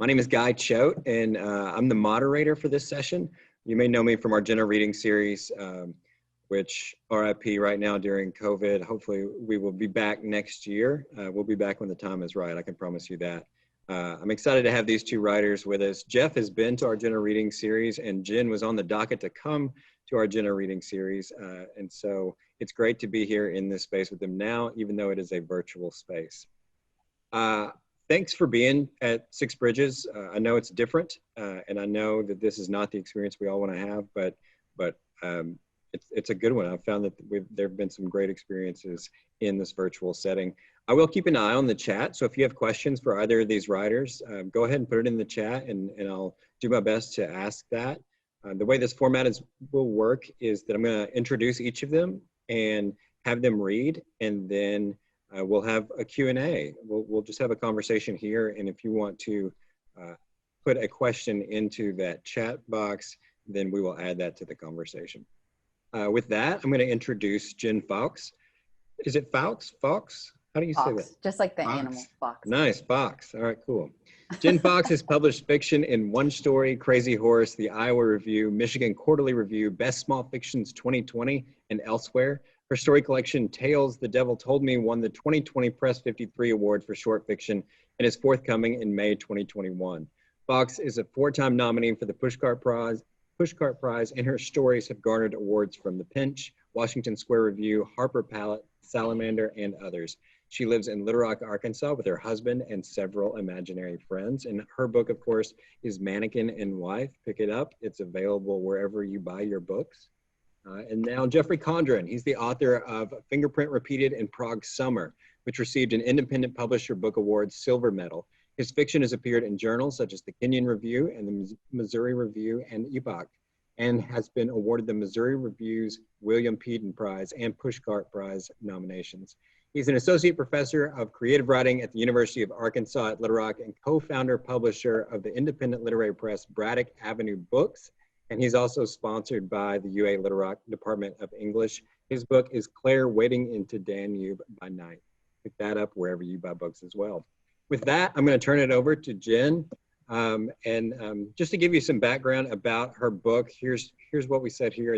My name is Guy Choate, and I'm the moderator for this session. You may know me from our general reading series, which RIP right now during COVID. Hopefully we will be back next year. We'll be back when the time is right. I can promise you that. I'm excited to have these two writers with us. Jeff has been to our general reading series, and Jen was on the docket to come to our general reading series. And so it's great to be here in this space with them now, even though it is a virtual space. Thanks for being at Six Bridges. I know it's different, and I know that this is not the experience we all want to have, but it's a good one. I've found that there have been some great experiences in this virtual setting. I will keep an eye on the chat, so if you have questions for either of these writers, go ahead and put it in the chat, and I'll do my best to ask that. The way this format will work is that I'm going to introduce each of them and have them read, and then we'll have a Q&A. We'll just have a conversation here, and if you want to put a question into that chat box, then we will add that to the conversation. With that, I'm going to introduce Jen Fawkes. Is it Fawkes? Fawkes? How do you say that? Just like the Fawkes. animal, Fox. Nice, Fawkes. All right, cool. Jen Fawkes has published fiction in One Story, Crazy Horse, the Iowa Review, Michigan Quarterly Review, Best Small Fictions 2020, and elsewhere. Her story collection, Tales the Devil Told Me, won the 2020 Press 53 Award for short fiction and is forthcoming in May 2021. Fawkes is a four-time nominee for the Pushcart Prize, and her stories have garnered awards from The Pinch, Washington Square Review, Harper Pallet, Salamander, and others. She lives in Little Rock, Arkansas with her husband and several imaginary friends. And her book, of course, is Mannequin and Wife. Pick it up. It's available wherever you buy your books. And now Jeffrey Condran. He's the author of Fingerprint Repeated in Prague Summer, which received an Independent Publisher Book Award Silver Medal. His fiction has appeared in journals such as the Kenyon Review and the Missouri Review and Epoch, and has been awarded the Missouri Review's William Peden Prize and Pushcart Prize nominations. He's an associate professor of creative writing at the University of Arkansas at Little Rock and co-founder, publisher of the independent literary press Braddock Avenue Books. And he's also sponsored by the UA Little Rock Department of English. His book is Claire Wading into Danube by Night. Pick that up wherever you buy books as well. With that, I'm going to turn it over to Jen. Just to give you some background about her book, here's what we said here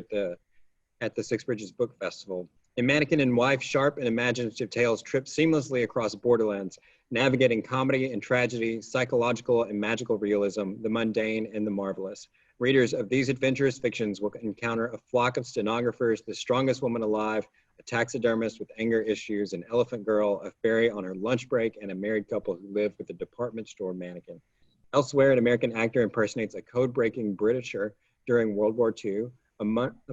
at the Six Bridges Book Festival. In Mannequin and Wife, sharp and imaginative tales trip seamlessly across borderlands, navigating comedy and tragedy, psychological and magical realism, the mundane and the marvelous. Readers of these adventurous fictions will encounter a flock of stenographers, the strongest woman alive, a taxidermist with anger issues, an elephant girl, a fairy on her lunch break, and a married couple who live with a department store mannequin. Elsewhere, an American actor impersonates a code-breaking Britisher during World War II. A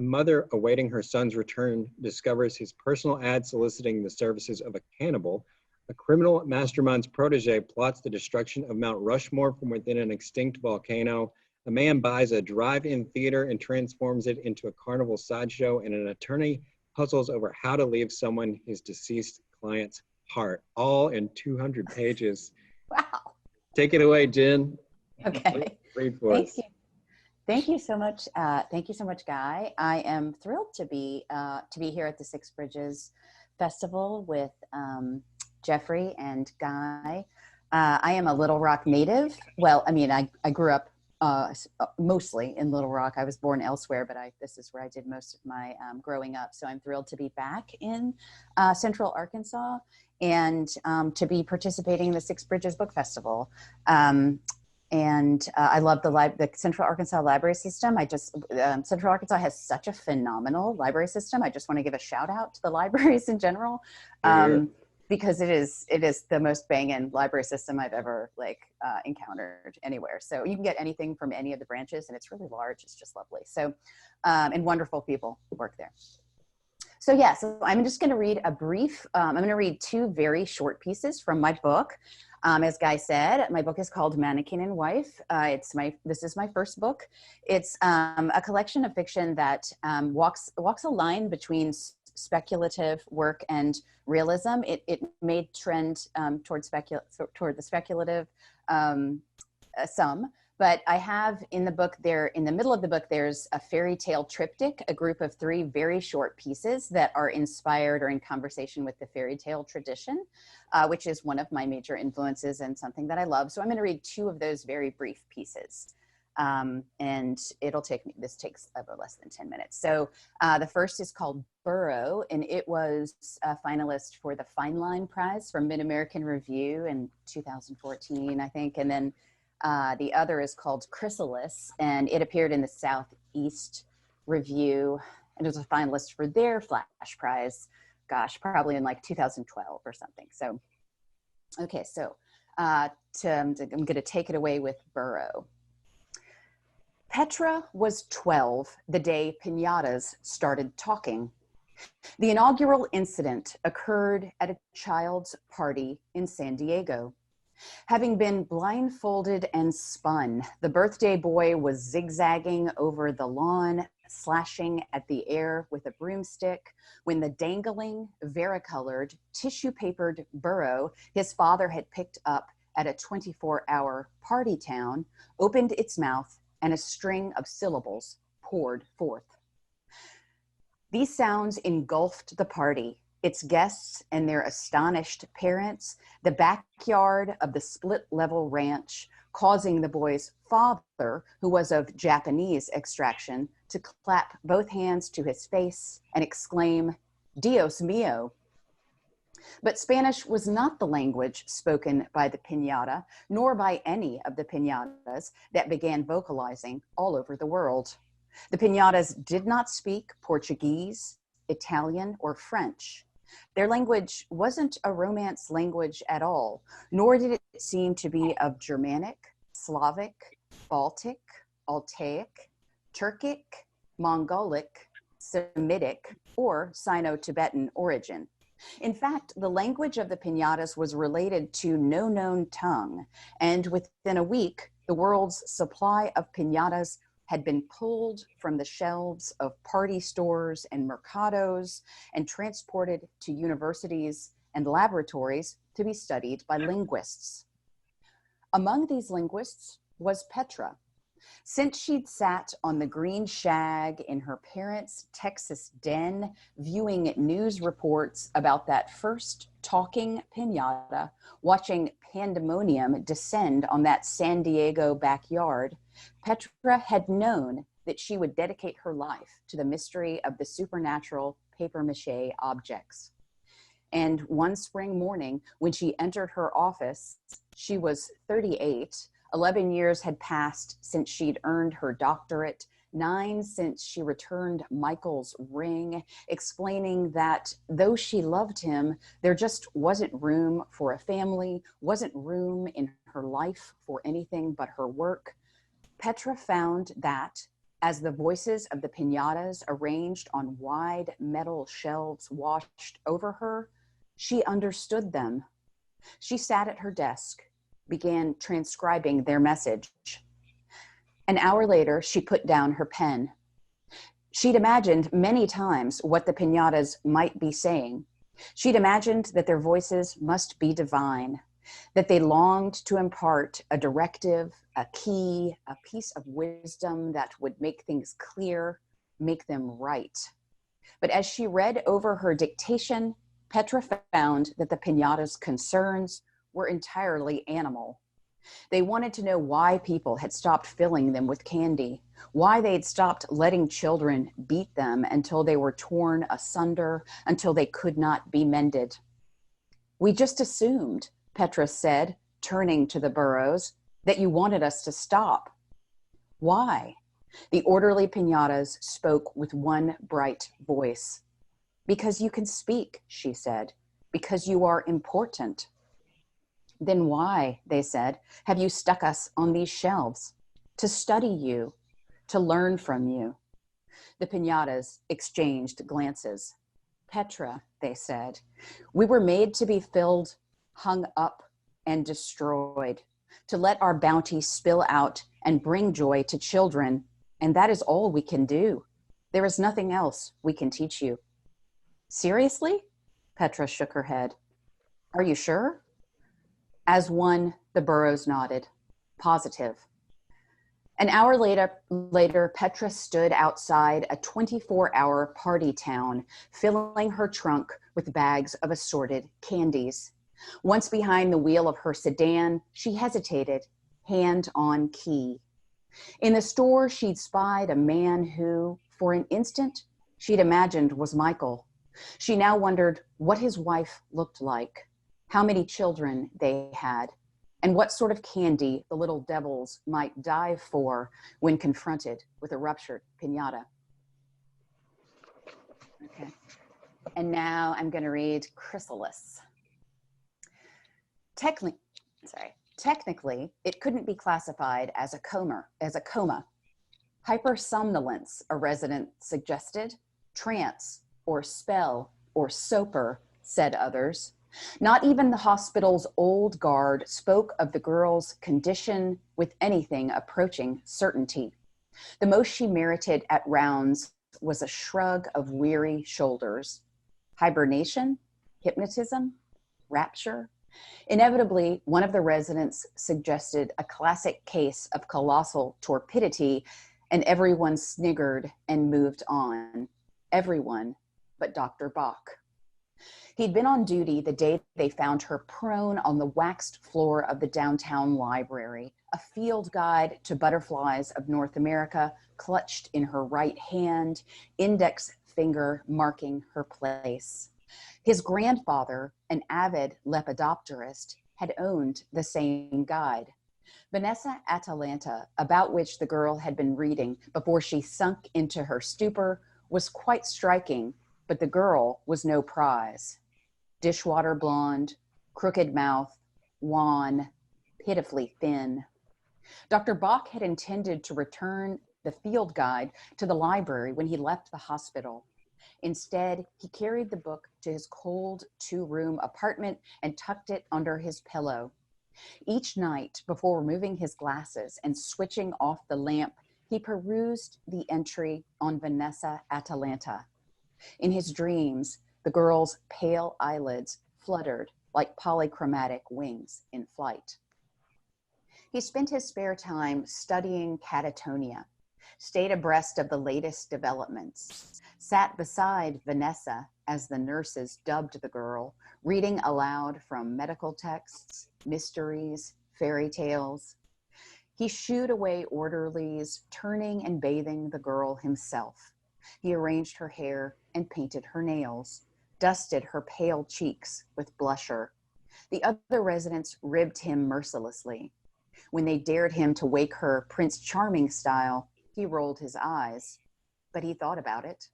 mother awaiting her son's return discovers his personal ad soliciting the services of a cannibal. A criminal mastermind's protege plots the destruction of Mount Rushmore from within an extinct volcano. A man buys a drive-in theater and transforms it into a carnival sideshow, and an attorney puzzles over how to leave someone his deceased client's heart, all in 200 pages. Wow. Take it away, Jen. Okay. Read for us. Thank you so much. Thank you so much, Guy. I am thrilled to be here at the Six Bridges Festival with Jeffrey and Guy. I am a Little Rock native. Well, I mean, I grew up mostly in Little Rock. I was born elsewhere, but this is where I did most of my growing up. So I'm thrilled to be back in Central Arkansas and to be participating in the Six Bridges Book Festival. I love the Central Arkansas library system. Central Arkansas has such a phenomenal library system. I just want to give a shout out to the libraries in general. Because it is the most banging library system I've ever encountered anywhere. So you can get anything from any of the branches, and it's really large. It's just lovely. So, and wonderful people work there. So yeah, so I'm just going to read a brief. I'm going to read two very short pieces from my book. As Guy said, my book is called Mannequin and Wife. This is my first book. It's a collection of fiction that walks a line between speculative work and realism. It made trend toward the speculative some, But I have in the book there, in the middle of the book, there's a fairy tale triptych, a group of 3 very short pieces that are inspired or in conversation with the fairy tale tradition, which is one of my major influences and something that I love. So I'm going to read 2 of those very brief pieces. And it'll take me, this takes less than 10 minutes. So the first is called Burrow, and it was a finalist for the Fine Line Prize from Mid-American Review in 2014, I think. And then the other is called Chrysalis, and it appeared in the Southeast Review, and it was a finalist for their Flash Prize, gosh, probably in like 2012 or something. So, okay, so I'm going to take it away with Burrow. Petra was 12 the day piñatas started talking. The inaugural incident occurred at a child's party in San Diego. Having been blindfolded and spun, the birthday boy was zigzagging over the lawn, slashing at the air with a broomstick, when the dangling, varicolored, tissue-papered burro his father had picked up at a 24-hour party town opened its mouth and a string of syllables poured forth. These sounds engulfed the party, its guests and their astonished parents, the backyard of the split-level ranch, causing the boy's father, who was of Japanese extraction, to clap both hands to his face and exclaim, "Dios mío." But Spanish was not the language spoken by the piñata, nor by any of the piñatas that began vocalizing all over the world. The piñatas did not speak Portuguese, Italian, or French. Their language wasn't a Romance language at all, nor did it seem to be of Germanic, Slavic, Baltic, Altaic, Turkic, Mongolic, Semitic, or Sino-Tibetan origin. In fact, the language of the piñatas was related to no known tongue, and within a week, the world's supply of piñatas had been pulled from the shelves of party stores and mercados and transported to universities and laboratories to be studied by linguists. Among these linguists was Petra. Since she'd sat on the green shag in her parents' Texas den, viewing news reports about that first talking piñata, watching pandemonium descend on that San Diego backyard, Petra had known that she would dedicate her life to the mystery of the supernatural papier-mâché objects. And one spring morning, when she entered her office, she was 38. 11 years had passed since she'd earned her doctorate, 9 since she returned Michael's ring, explaining that though she loved him, there just wasn't room for a family, wasn't room in her life for anything but her work. Petra found that as the voices of the piñatas arranged on wide metal shelves washed over her, she understood them. She sat at her desk, began transcribing their message. An hour later, she put down her pen. She'd imagined many times what the piñatas might be saying. She'd imagined that their voices must be divine, that they longed to impart a directive, a key, a piece of wisdom that would make things clear, make them right. But as she read over her dictation, Petra found that the piñata's concerns were entirely animal. They wanted to know why people had stopped filling them with candy, why they'd stopped letting children beat them until they were torn asunder, until they could not be mended. "We just assumed," Petra said, turning to the Burrows, "that you wanted us to stop." "Why?" The orderly piñatas spoke with one bright voice. "Because you can speak," she said, "because you are important." "Then why," they said, "have you stuck us on these shelves? To study you, to learn from you." The piñatas exchanged glances. "Petra," they said, "we were made to be filled, hung up, and destroyed, to let our bounty spill out and bring joy to children, and that is all we can do. There is nothing else we can teach you." "Seriously?" Petra shook her head. "Are you sure?" As one, the Burrows nodded. "Positive." An hour later, Petra stood outside a 24-hour party town, filling her trunk with bags of assorted candies. Once behind the wheel of her sedan, she hesitated, hand on key. In the store, she'd spied a man who, for an instant, she'd imagined was Michael. She now wondered what his wife looked like, how many children they had, and what sort of candy the little devils might dive for when confronted with a ruptured piñata. Okay. And now I'm going to read Chrysalis. Technically, it couldn't be classified as a coma. Hypersomnolence, a resident suggested. Trance, or spell, or soper, said others. Not even the hospital's old guard spoke of the girl's condition with anything approaching certainty. The most she merited at rounds was a shrug of weary shoulders. Hibernation? Hypnotism? Rapture? Inevitably, one of the residents suggested a classic case of colossal torpidity, and everyone sniggered and moved on. Everyone but Dr. Bach. He'd been on duty the day they found her prone on the waxed floor of the downtown library, a field guide to butterflies of North America clutched in her right hand, index finger marking her place. His grandfather, an avid lepidopterist, had owned the same guide. Vanessa Atalanta, about which the girl had been reading before she sunk into her stupor, was quite striking, but the girl was no prize. Dishwater blonde, crooked mouth, wan, pitifully thin. Dr. Bach had intended to return the field guide to the library when he left the hospital. Instead, he carried the book to his cold 2-room apartment and tucked it under his pillow. Each night, before removing his glasses and switching off the lamp, he perused the entry on Vanessa Atalanta. In his dreams, the girl's pale eyelids fluttered like polychromatic wings in flight. He spent his spare time studying catatonia, stayed abreast of the latest developments, sat beside Vanessa, as the nurses dubbed the girl, reading aloud from medical texts, mysteries, fairy tales. He shooed away orderlies, turning and bathing the girl himself. He arranged her hair and painted her nails, dusted her pale cheeks with blusher. The other residents ribbed him mercilessly. When they dared him to wake her Prince Charming style, he rolled his eyes, but he thought about it,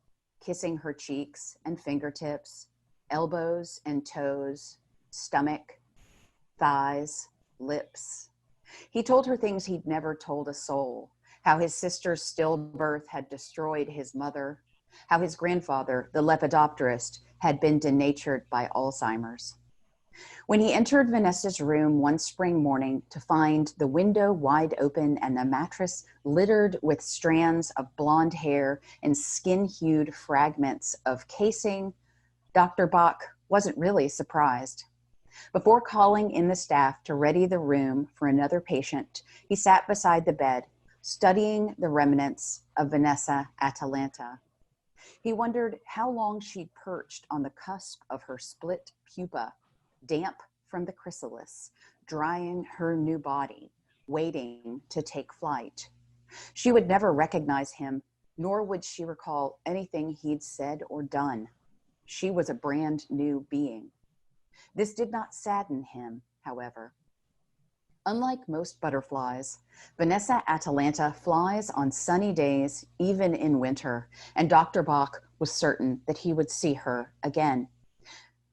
kissing her cheeks and fingertips, elbows and toes, stomach, thighs, lips. He told her things he'd never told a soul, how his sister's stillbirth had destroyed his mother, how his grandfather, the lepidopterist, had been denatured by Alzheimer's. When he entered Vanessa's room one spring morning to find the window wide open and the mattress littered with strands of blonde hair and skin-hued fragments of casing, Dr. Bach wasn't really surprised. Before calling in the staff to ready the room for another patient, he sat beside the bed, studying the remnants of Vanessa Atalanta. He wondered how long she'd perched on the cusp of her split pupa, damp from the chrysalis, drying her new body, waiting to take flight. She would never recognize him, nor would she recall anything he'd said or done. She was a brand new being. This did not sadden him, however. Unlike most butterflies, Vanessa Atalanta flies on sunny days, even in winter, and Dr. Bach was certain that he would see her again.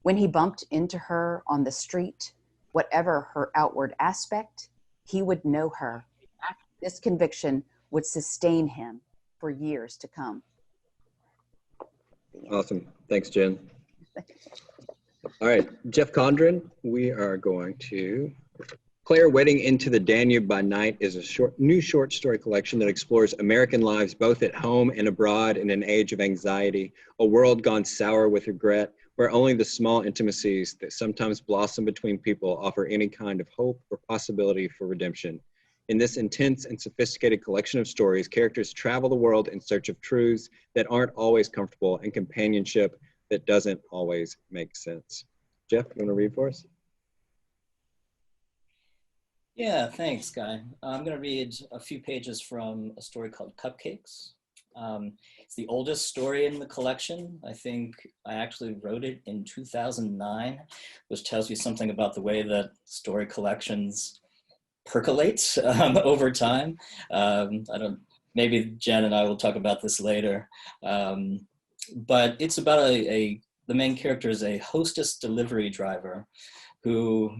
When he bumped into her on the street, whatever her outward aspect, he would know her. This conviction would sustain him for years to come. Awesome. Thanks, Jen. All right, Jeff Condren, we are going to... Claire Wedding into the Danube by Night is a new short story collection that explores American lives both at home and abroad in an age of anxiety, a world gone sour with regret, where only the small intimacies that sometimes blossom between people offer any kind of hope or possibility for redemption. In this intense and sophisticated collection of stories, characters travel the world in search of truths that aren't always comfortable and companionship that doesn't always make sense. Jeff, you want to read for us? Yeah, thanks, Guy. I'm going to read a few pages from a story called Cupcakes. It's the oldest story in the collection. I think I actually wrote it in 2009, which tells you something about the way that story collections percolate over time. Maybe Jen and I will talk about this later. But it's about the main character is a hostess delivery driver who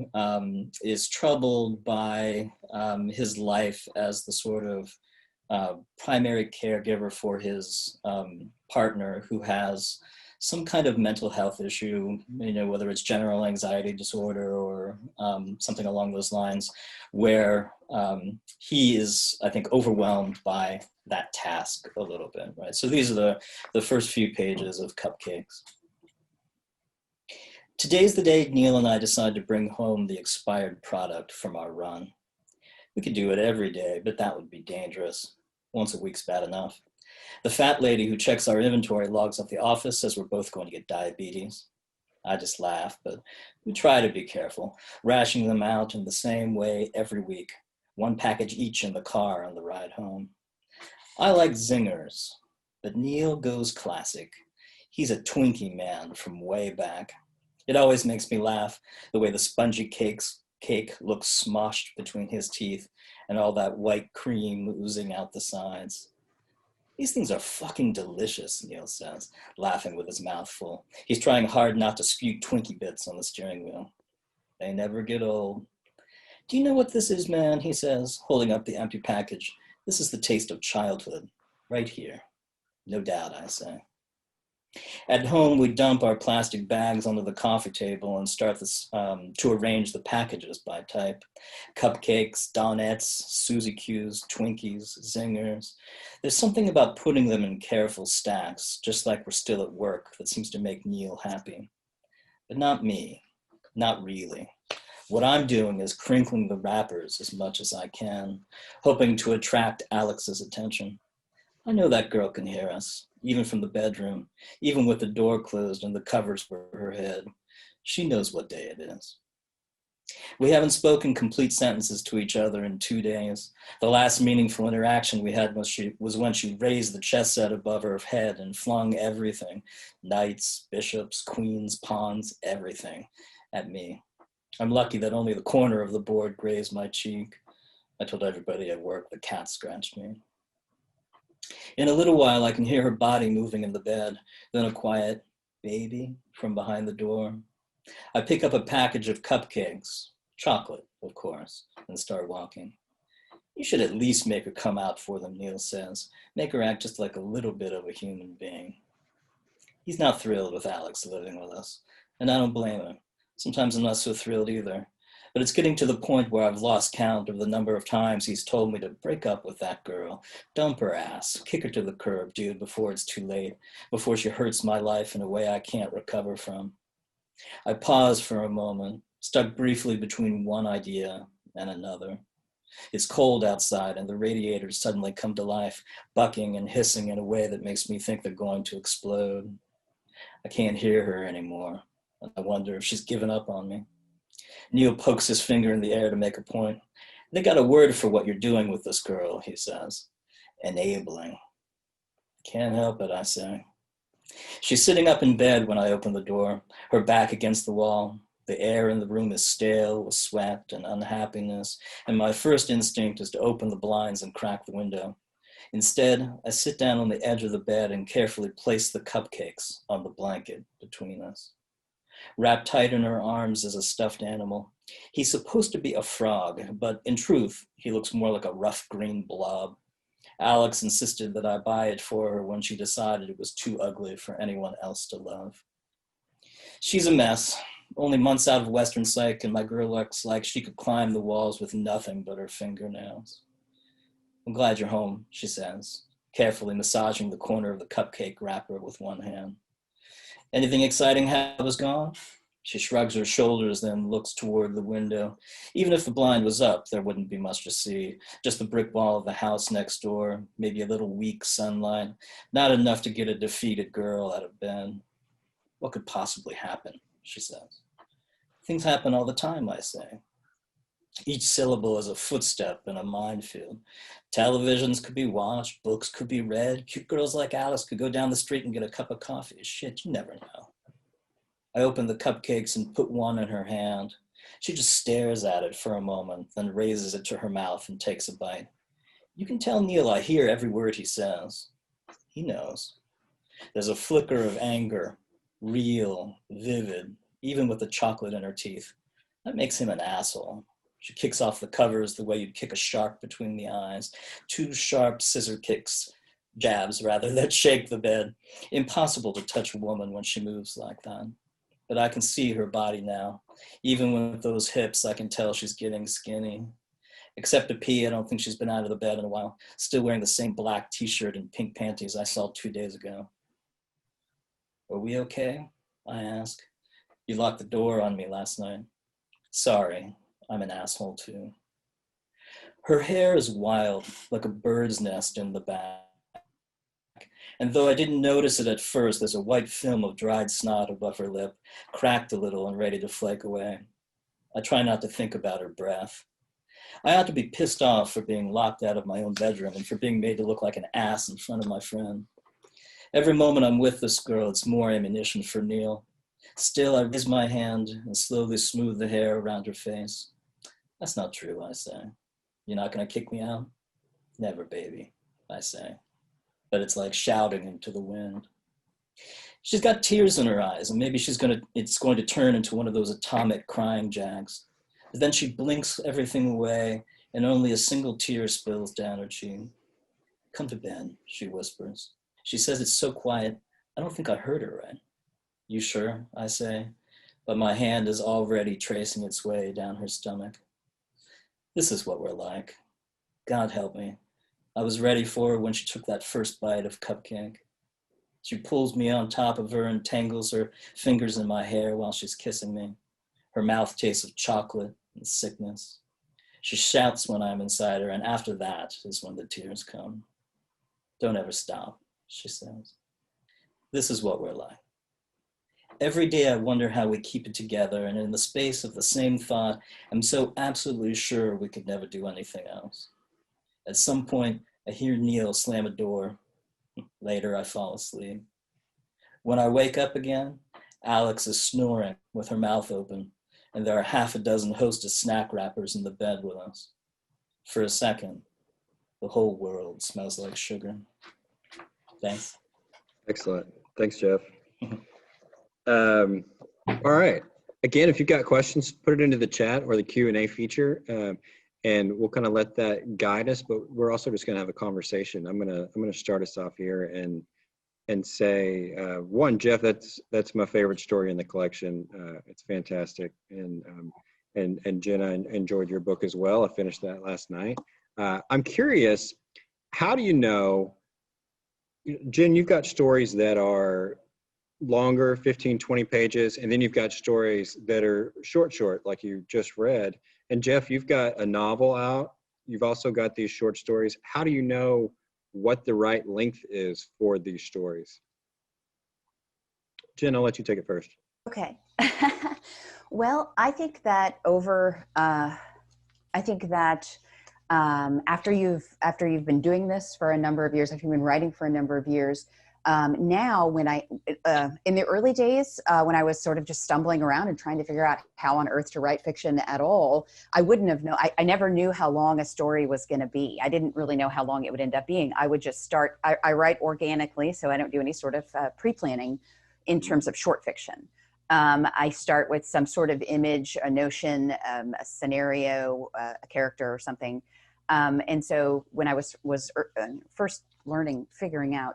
is troubled by his life as the sort of primary caregiver for his partner who has some kind of mental health issue, whether it's general anxiety disorder or something along those lines, where he is, I think, overwhelmed by that task a little bit, right? So these are the first few pages of Cupcakes. Today's the day Neil and I decided to bring home the expired product from our run. We could do it every day, but that would be dangerous. Once a week's bad enough. The fat lady who checks our inventory logs up the office says we're both going to get diabetes. I just laugh, but we try to be careful, rationing them out in the same way every week, one package each in the car on the ride home. I like zingers, but Neil goes classic. He's a Twinkie man from way back. It always makes me laugh, the way the spongy cake looks smoshed between his teeth and all that white cream oozing out the sides. These things are fucking delicious, Neil says, laughing with his mouth full. He's trying hard not to spew Twinkie bits on the steering wheel. They never get old. Do you know what this is, man? He says, holding up the empty package. This is the taste of childhood, right here. No doubt, I say. At home, we dump our plastic bags onto the coffee table and start to arrange the packages by type. Cupcakes, donuts, Suzy Q's, Twinkies, zingers. There's something about putting them in careful stacks, just like we're still at work, that seems to make Neil happy. But not me, not really. What I'm doing is crinkling the wrappers as much as I can, hoping to attract Alex's attention. I know that girl can hear us, even from the bedroom, even with the door closed and the covers for her head. She knows what day it is. We haven't spoken complete sentences to each other in 2 days. The last meaningful interaction we had was when she raised the chess set above her head and flung everything, knights, bishops, queens, pawns, everything, at me. I'm lucky that only the corner of the board grazed my cheek. I told everybody at work the cat scratched me. In a little while, I can hear her body moving in the bed, then a quiet baby from behind the door. I pick up a package of cupcakes, chocolate, of course, and start walking. You should at least make her come out for them, Neil says. Make her act just like a little bit of a human being. He's not thrilled with Alex living with us, and I don't blame him. Sometimes I'm not so thrilled either. But it's getting to the point where I've lost count of the number of times he's told me to break up with that girl, dump her ass, kick her to the curb, dude, before it's too late, before she hurts my life in a way I can't recover from. I pause for a moment, stuck briefly between one idea and another. It's cold outside and the radiators suddenly come to life, bucking and hissing in a way that makes me think they're going to explode. I can't hear her anymore. I wonder if she's given up on me. Neil pokes his finger in the air to make a point. They got a word for what you're doing with this girl, he says. Enabling. Can't help it, I say. She's sitting up in bed when I open the door, her back against the wall. The air in the room is stale with sweat and unhappiness, and my first instinct is to open the blinds and crack the window. Instead, I sit down on the edge of the bed and carefully place the cupcakes on the blanket between us. Wrapped tight in her arms is a stuffed animal. He's supposed to be a frog, but in truth, he looks more like a rough green blob. Alex insisted that I buy it for her when she decided it was too ugly for anyone else to love. She's a mess, only months out of Western Psych, and my girl looks like she could climb the walls with nothing but her fingernails. I'm glad you're home, she says, carefully massaging the corner of the cupcake wrapper with one hand. Anything exciting was gone? She shrugs her shoulders, then looks toward the window. Even if the blind was up, there wouldn't be much to see. Just the brick wall of the house next door, maybe a little weak sunlight, not enough to get a defeated girl out of bed. What could possibly happen, she says. Things happen all the time, I say. Each syllable is a footstep in a minefield. Televisions could be watched, books could be read, cute girls like Alice could go down the street and get a cup of coffee. Shit, you never know. I open the cupcakes and put one in her hand. She just stares at it for a moment, then raises it to her mouth and takes a bite. You can tell Neil I hear every word he says. He knows. There's a flicker of anger, real, vivid, even with the chocolate in her teeth. That makes him an asshole. She kicks off the covers the way you'd kick a shark between the eyes. 2 sharp scissor jabs, that shake the bed. Impossible to touch a woman when she moves like that. But I can see her body now. Even with those hips, I can tell she's getting skinny. Except to pee, I don't think she's been out of the bed in a while, still wearing the same black t-shirt and pink panties I saw 2 days ago. Are we okay? I ask. You locked the door on me last night. Sorry, I'm an asshole too. Her hair is wild, like a bird's nest in the back. And though I didn't notice it at first, there's a white film of dried snot above her lip, cracked a little and ready to flake away. I try not to think about her breath. I ought to be pissed off for being locked out of my own bedroom and for being made to look like an ass in front of my friend. Every moment I'm with this girl, it's more ammunition for Neil. Still, I raise my hand and slowly smooth the hair around her face. That's not true, I say. You're not going to kick me out? Never, baby, I say. But it's like shouting into the wind. She's got tears in her eyes, and maybe it's going to turn into one of those atomic crying jags. But then she blinks everything away, and only a single tear spills down her cheek. Come to bed, she whispers. She says it's so quiet, I don't think I heard her right. You sure? I say, but my hand is already tracing its way down her stomach. This is what we're like. God help me. I was ready for her when she took that first bite of cupcake. She pulls me on top of her and tangles her fingers in my hair while she's kissing me. Her mouth tastes of chocolate and sickness. She shouts when I'm inside her, and after that is when the tears come. Don't ever stop, she says. This is what we're like. Every day I wonder how we keep it together, and in the space of the same thought, I'm so absolutely sure we could never do anything else. At some point, I hear Neil slam a door. Later, I fall asleep. When I wake up again, Alex is snoring with her mouth open, and there are half a dozen Hostess snack wrappers in the bed with us. For a second, the whole world smells like sugar. Thanks. Excellent. Thanks, Jeff. All right. Again, if you've got questions, put it into the chat or the Q&A feature, and we'll kind of let that guide us. But we're also just going to have a conversation. I'm gonna start us off here and say, one, Jeff, that's my favorite story in the collection. It's fantastic, and Jenna enjoyed your book as well. I finished that last night. I'm curious, how do you know, Jen, you've got stories that are longer, 15, 20 pages, and then you've got stories that are short, like you just read. And Jeff, you've got a novel out. You've also got these short stories. How do you know what the right length is for these stories? Jen, I'll let you take it first. Okay. Well, I think that after you've been doing this for a number of years, after you've been writing for a number of years, now when in the early days, when I was sort of just stumbling around and trying to figure out how on earth to write fiction at all, I wouldn't have known. I never knew how long a story was going to be. I didn't really know how long it would end up being. I would just start, I write organically, so I don't do any sort of pre-planning in terms of short fiction. I start with some sort of image, a notion, a scenario, a character or something. And so when I was first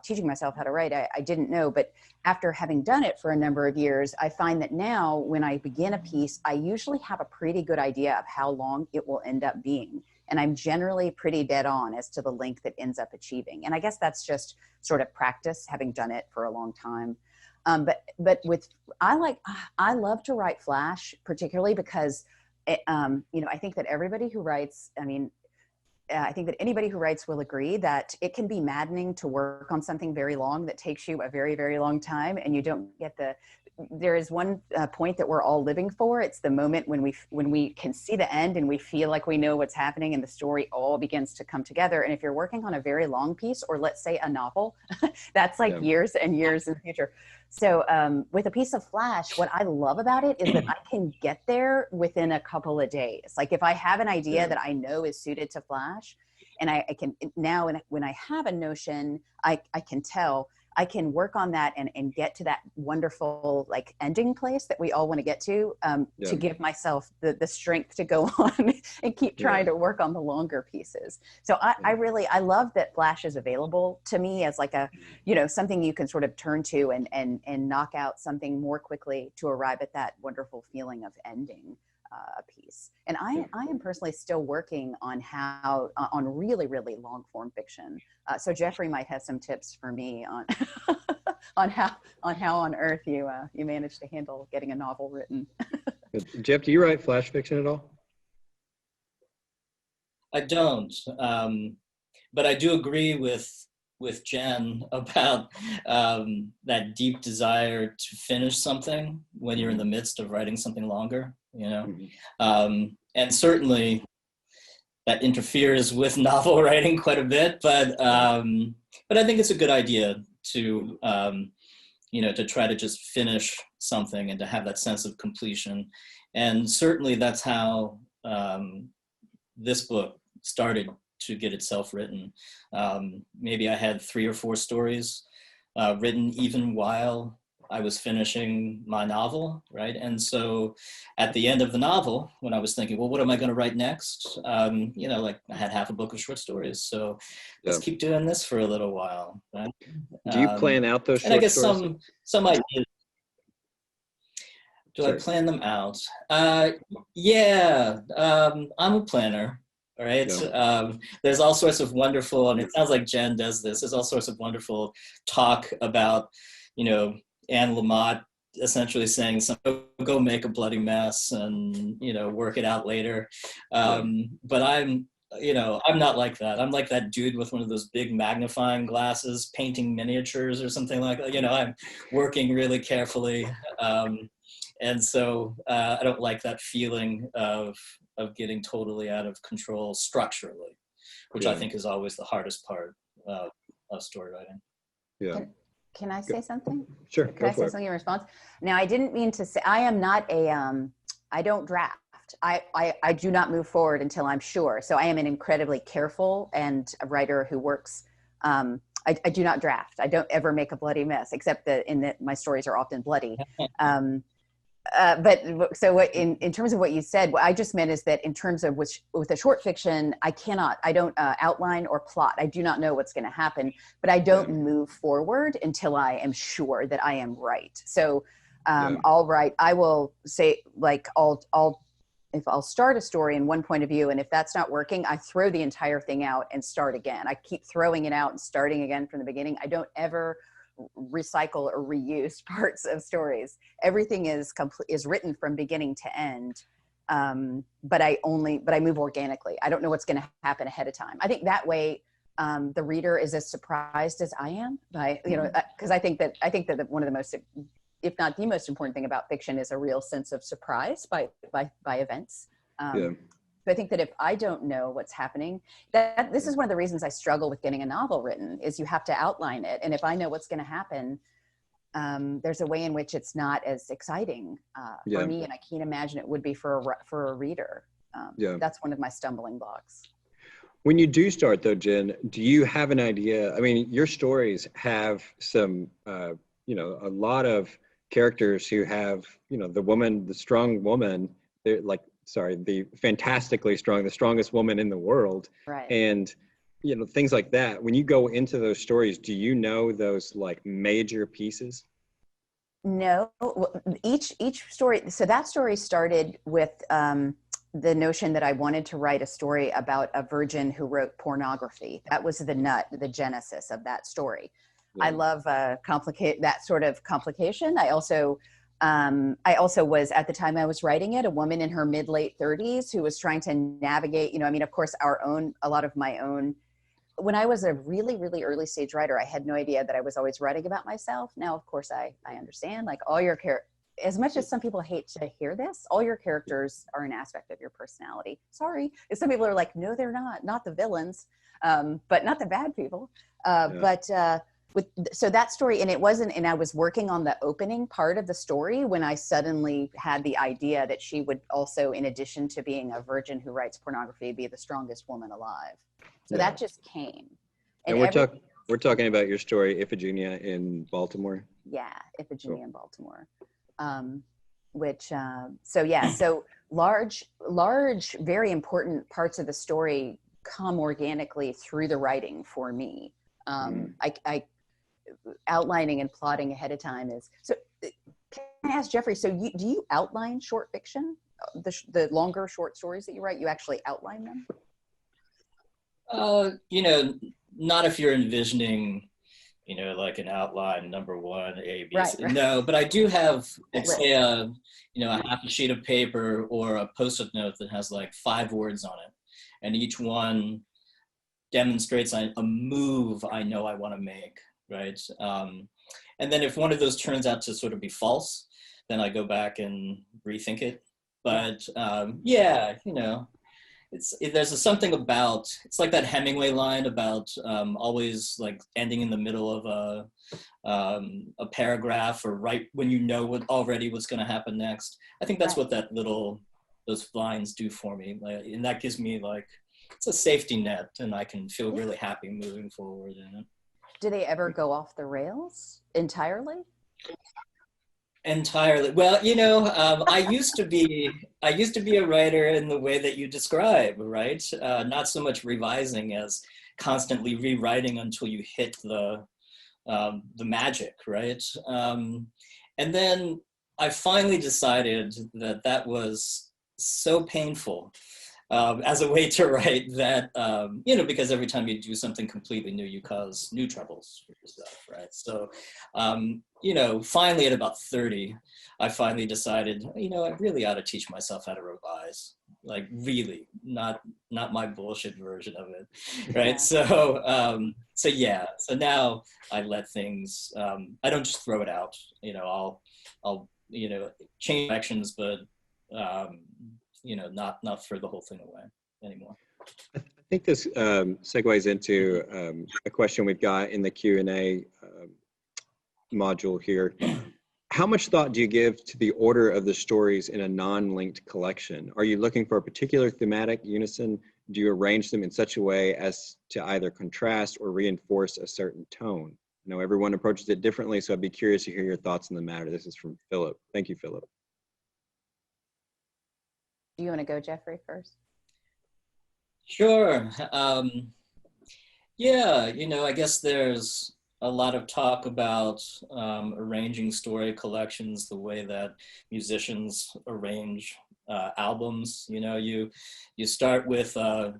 teaching myself how to write, I didn't know, but after having done it for a number of years, I find that now when I begin a piece, I usually have a pretty good idea of how long it will end up being. And I'm generally pretty dead on as to the length it ends up achieving. And I guess that's just sort of practice, having done it for a long time. But I love to write flash, particularly because I think that everybody who writes, I think that anybody who writes will agree that it can be maddening to work on something very long that takes you a very, very long time, and you don't get there is one point that we're all living for. It's the moment when we can see the end and we feel like we know what's happening and the story all begins to come together. And if you're working on a very long piece, or let's say a novel, that's like years and years in the future. So with a piece of flash, what I love about it is that I can get there within a couple of days. Like if I have an idea that I know is suited to flash, and I can now, when I have a notion, I can tell, I can work on that and get to that wonderful like ending place that we all want to get to give myself the strength to go on and keep trying to work on the longer pieces. So I love that flash is available to me as like a, something you can sort of turn to and knock out something more quickly to arrive at that wonderful feeling of ending a piece. And I am personally still working on on really, really long form fiction. So Jeffrey might have some tips for me on on how on earth you manage to handle getting a novel written. Jeff, do you write flash fiction at all? I don't, but I do agree with Jen about that deep desire to finish something when you're in the midst of writing something longer, and certainly that interferes with novel writing quite a bit, but I think it's a good idea to to try to just finish something and to have that sense of completion. And certainly that's how this book started to get itself written. Maybe I had 3 or 4 stories written even while I was finishing my novel, right? And so at the end of the novel, when I was thinking, well, what am I going to write next? Like I had half a book of short stories. So let's keep doing this for a little while, right? Do you plan out those short and I guess stories? some ideas. Do I plan them out? I'm a planner. All right. There's all sorts of wonderful, and it sounds like Jen does this. There's all sorts of wonderful talk about, Anne Lamott essentially saying, go make a bloody mess and, work it out later. But I'm not like that. I'm like that dude with one of those big magnifying glasses, painting miniatures or something like that. I'm working really carefully. And so I don't like that feeling of getting totally out of control structurally, which I think is always the hardest part of story writing. Yeah. Can I say something? Sure. Can I say something in response? Now, I didn't mean to say, I am not I don't draft. I do not move forward until I'm sure. So I am an incredibly careful and a writer who works, I do not draft. I don't ever make a bloody mess, except that my stories are often bloody. But so what, in terms of what you said, what I just meant is that in terms of with a short fiction, I don't outline or plot. I do not know what's going to happen, but I don't move forward until I am sure that I am right. So I'll write, I will say, like, if I'll start a story in one point of view, and if that's not working, I throw the entire thing out and start again. I keep throwing it out and starting again from the beginning. I don't ever recycle or reuse parts of stories. Everything is written from beginning to end. But I move organically. I don't know what's going to happen ahead of time. I think that way the reader is as surprised as I am by, because I think that one of the most, if not the most important thing about fiction is a real sense of surprise by events. So I think that if I don't know what's happening, this is one of the reasons I struggle with getting a novel written, is you have to outline it. And if I know what's going to happen, there's a way in which it's not as exciting for me, and I can't imagine it would be for a reader. That's one of my stumbling blocks. When you do start though, Jen, do you have an idea? I mean, your stories have some, a lot of characters who have, the strong woman, they're like, the fantastically strong, the strongest woman in the world. Right. And, things like that. When you go into those stories, do you know those like major pieces? No, each story. So that story started with the notion that I wanted to write a story about a virgin who wrote pornography. That was the genesis of that story. I love complicate that sort of complication. I also was, at the time I was writing it, a woman in her mid late 30s who was trying to navigate, I mean, of course, a lot of my own, when I was a really, really early stage writer, I had no idea that I was always writing about myself. Now, of course, I understand, like, all your as much as some people hate to hear this, all your characters are an aspect of your personality. Sorry. And some people are like, no, they're not the villains, but not the bad people. So that story, and I was working on the opening part of the story when I suddenly had the idea that she would also, in addition to being a virgin who writes pornography, be the strongest woman alive. So that just came. And we're talking about your story, Iphigenia in Baltimore. Yeah, Iphigenia in Baltimore. So large, very important parts of the story come organically through the writing for me. I outlining and plotting ahead of time is so. Can I ask Jeffrey? So do you outline short fiction, the longer short stories that you write? You actually outline them? Not if you're envisioning, like an outline, number one, A, B, C. Right. No, but I do have, say, a half a sheet of paper or a Post-it note that has like 5 words on it, and each one demonstrates a move I know I want to make. Right. And then if one of those turns out to sort of be false, then I go back and rethink it. But there's something about, it's like that Hemingway line about always like ending in the middle of a paragraph, or right when you know what's going to happen next. I think that's what those lines do for me. And that gives me it's a safety net, and I can feel really happy moving forward in it. Do they ever go off the rails entirely? Entirely. Well, I used to be a writer in the way that you describe, right? Not so much revising as constantly rewriting until you hit the magic, right? And then I finally decided that was so painful as a way to write that, because every time you do something completely new, you cause new troubles for yourself, right? So, finally at about 30, I finally decided, I really ought to teach myself how to revise, like really, not my bullshit version of it, right? Yeah. So now I let things, I don't just throw it out, I'll change directions, but not throw the whole thing away anymore. I think this segues into a question we've got in the Q&A module here. How much thought do you give to the order of the stories in a non-linked collection? Are you looking for a particular thematic unison? Do you arrange them in such a way as to either contrast or reinforce a certain tone? I know everyone approaches it differently, so I'd be curious to hear your thoughts on the matter. This is from Philip. Thank you, Philip. Do you want to go, Jeffrey, first? Sure. I guess there's a lot of talk about arranging story collections the way that musicians arrange albums. You start with a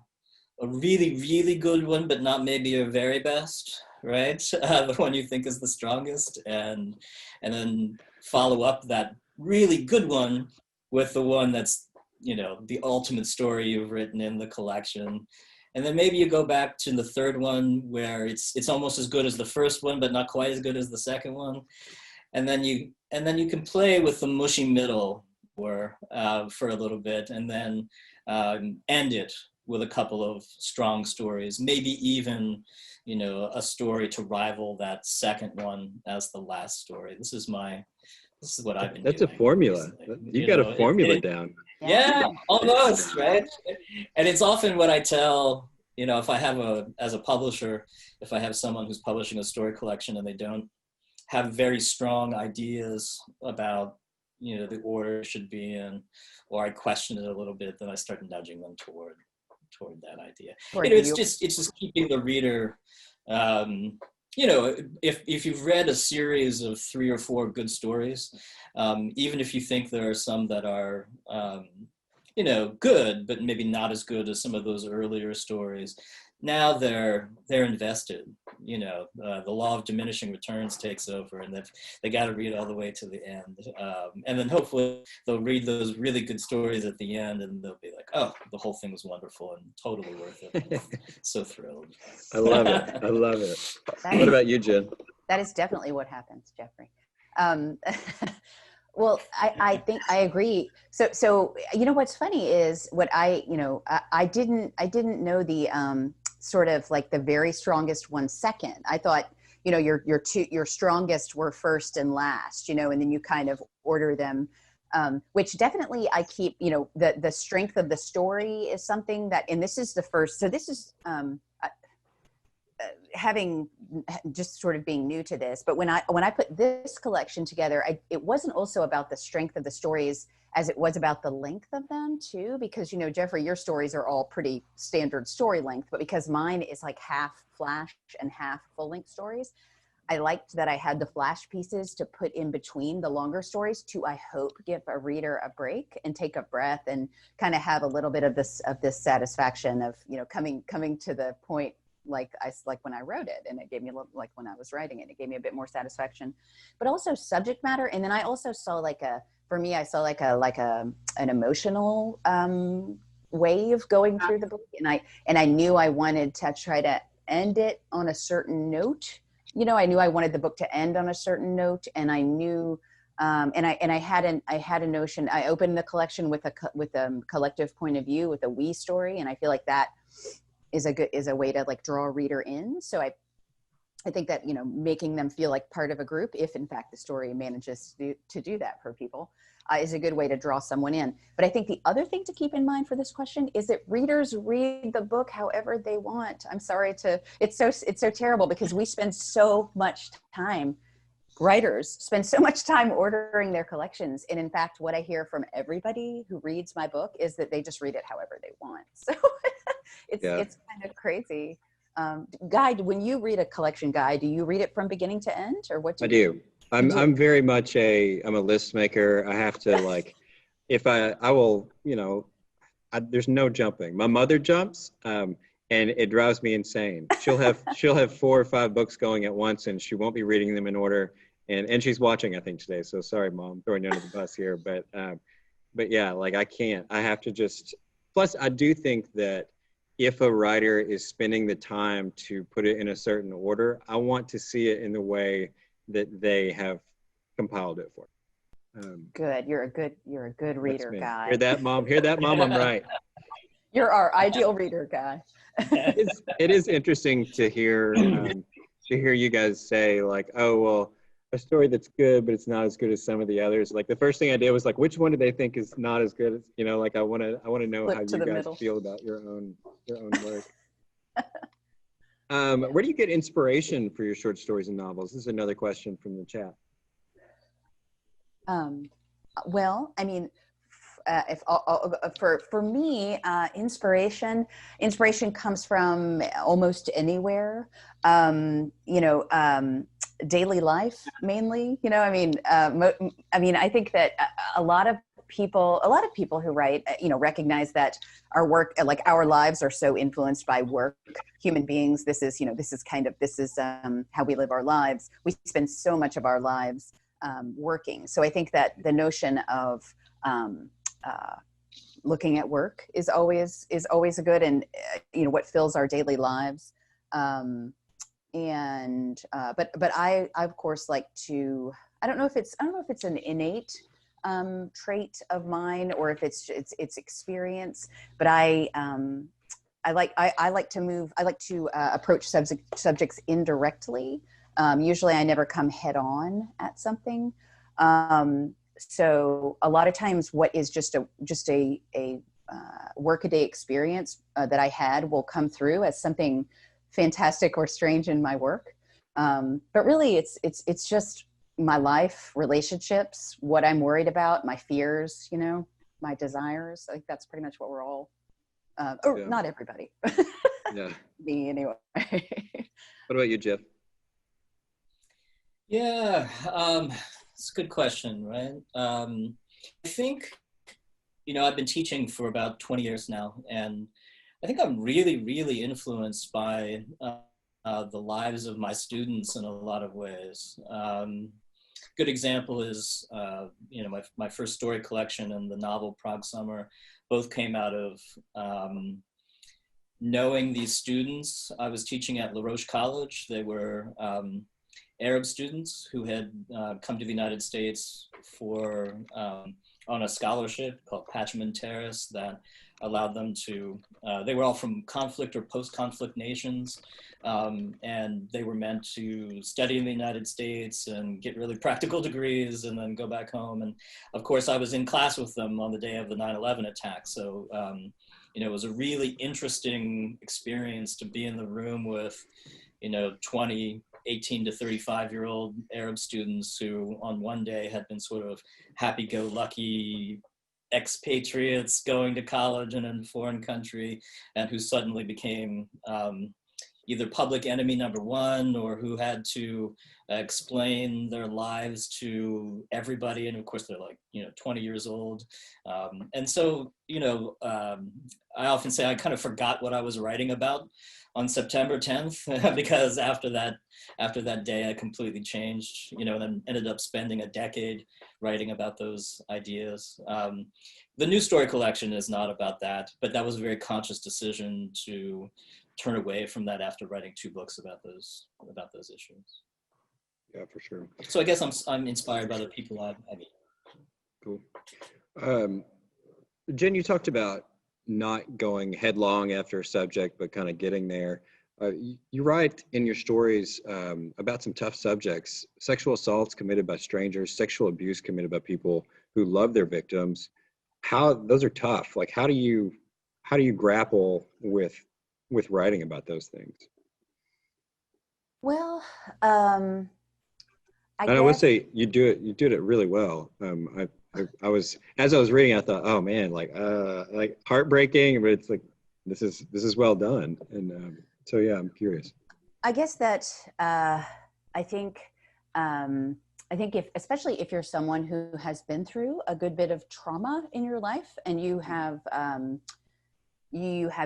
really, really good one, but not maybe your very best, right? The one you think is the strongest, and then follow up that really good one with the one that's the ultimate story you've written in the collection. And then maybe you go back to the third one where it's almost as good as the first one, but not quite as good as the second one. And then you can play with the mushy middle for a little bit, and then end it with a couple of strong stories, maybe even, a story to rival that second one as the last story. This is what I've been doing. That's a formula. You've got a formula down. Yeah, almost, right? And it's often what I tell, if I have as a publisher, if I have someone who's publishing a story collection and they don't have very strong ideas about, the order it should be in, or I question it a little bit, then I start nudging them toward that idea. It's just keeping the reader, if you've read a series of 3 or 4 good stories, even if you think there are some that are, good, but maybe not as good as some of those earlier stories, now they're invested. You know, the law of diminishing returns takes over, and they got to read all the way to the end. And then hopefully they'll read those really good stories at the end, and they'll be like, "Oh, the whole thing was wonderful and totally worth it." So thrilled. I love it. I love it. That What is, about you, Jen? that is definitely what happens, Jeffrey. Well, I think I agree. So you know what's funny is what I didn't know the sort of like the very strongest one second. I thought, you know, your strongest were first and last, you know, and then you kind of order them, which definitely I keep, you know, the strength of the story is something that, and this is the first, so this is having just sort of being new to this, but when I put this collection together, it wasn't also about the strength of the stories as it was about the length of them too, because, you know, Jeffrey, your stories are all pretty standard story length, but because mine is like half flash and half full length stories, I liked that I had the flash pieces to put in between the longer stories to, I hope, give a reader a break and take a breath and kind of have a little bit of this satisfaction of, you know, coming to the point like when I wrote it, and it gave me a little, like when I was writing it, it gave me a bit more satisfaction, but also subject matter. And then I also saw I saw an emotional wave going through the book, and I knew I wanted to try to end it on a certain note. You know, I knew I wanted the book to end on a certain note, and I knew, and I had a notion. I opened the collection with a collective point of view, with a we story, and I feel like that is a way to like draw a reader in. So I think that, you know, making them feel like part of a group, if in fact the story manages to do that for people, is a good way to draw someone in. But I think the other thing to keep in mind for this question is that readers read the book however they want. I'm sorry it's so terrible, because we spend so much time, writers spend so much time ordering their collections. And in fact, what I hear from everybody who reads my book is that they just read it however they want. So it's kind of crazy. Guy, when you read a collection, Guy, do you read it from beginning to end, or what do you do? I'm very much I'm a list maker. I have to like, if I will, you know, there's no jumping. My mother jumps, and it drives me insane. She'll have 4 or 5 books going at once, and she won't be reading them in order. And she's watching, I think, today. So sorry, Mom, throwing you under the bus here. But yeah, like I can't. I have to just. Plus, I do think that if a writer is spending the time to put it in a certain order, I want to see it in the way that they have compiled it for. Good. You're a good reader, Guy. Hear that, Mom? Hear that, Mom? I'm right. You're our ideal reader, Guy. It is interesting to hear you guys say like, oh, well, a story that's good, but it's not as good as some of the others. Like the first thing I did was like, which one do they think is not as good as, you know, like I want to know how you guys feel about your own work. Where do you get inspiration for your short stories and novels? This is another question from the chat. Well, I mean, for me, inspiration comes from almost anywhere. You know, daily life mainly. You know, I mean, I think that a lot of people who write, you know, recognize that our work, like our lives, are so influenced by work. Human beings. This is how we live our lives. We spend so much of our lives working. So I think that the notion of looking at work is always a good, and you know, what fills our daily lives. But I of course like to, I don't know if it's an innate trait of mine, or if it's experience, but I like to approach subjects indirectly. Usually I never come head on at something. So a lot of times what is just a workaday experience that I had will come through as something fantastic or strange in my work. But really it's just my life, relationships, what I'm worried about, my fears, you know, my desires. I think that's pretty much what we're all, not everybody. Yeah. Me anyway. What about you, Jeff? Yeah, it's a good question, right? I think, you know, I've been teaching for about 20 years now, and I think I'm really, really influenced by the lives of my students in a lot of ways. Good example is, my first story collection and the novel Prague Summer both came out of knowing these students. I was teaching at La Roche College. They were Arab students who had come to the United States for on a scholarship called Patchman Terrace that allowed them to, they were all from conflict or post-conflict nations, and they were meant to study in the United States and get really practical degrees and then go back home. And of course, I was in class with them on the day of the 9/11 attack. So, it was a really interesting experience to be in the room with, 18 to 35-year-old Arab students who on one day had been sort of happy-go-lucky expatriates going to college in a foreign country, and who suddenly became either public enemy number one, or who had to explain their lives to everybody. And of course they're like, 20 years old. And so, I often say I kind of forgot what I was writing about on September 10th, because after that day, I completely changed, and then ended up spending a decade writing about those ideas. The new story collection is not about that, but that was a very conscious decision to turn away from that after writing 2 books about those issues. Yeah, for sure. So I guess I'm inspired by the people I meet. Cool. Jen, you talked about not going headlong after a subject, but kind of getting there. You write in your stories about some tough subjects: sexual assaults committed by strangers, sexual abuse committed by people who love their victims. How those are tough. Like, how do you grapple with writing about those things? Well, I would say you did it really well. I was, as I was reading, I thought, oh man, like heartbreaking, but it's like, this is well done. And so, yeah, I'm curious. I guess that I think especially if you're someone who has been through a good bit of trauma in your life, and you have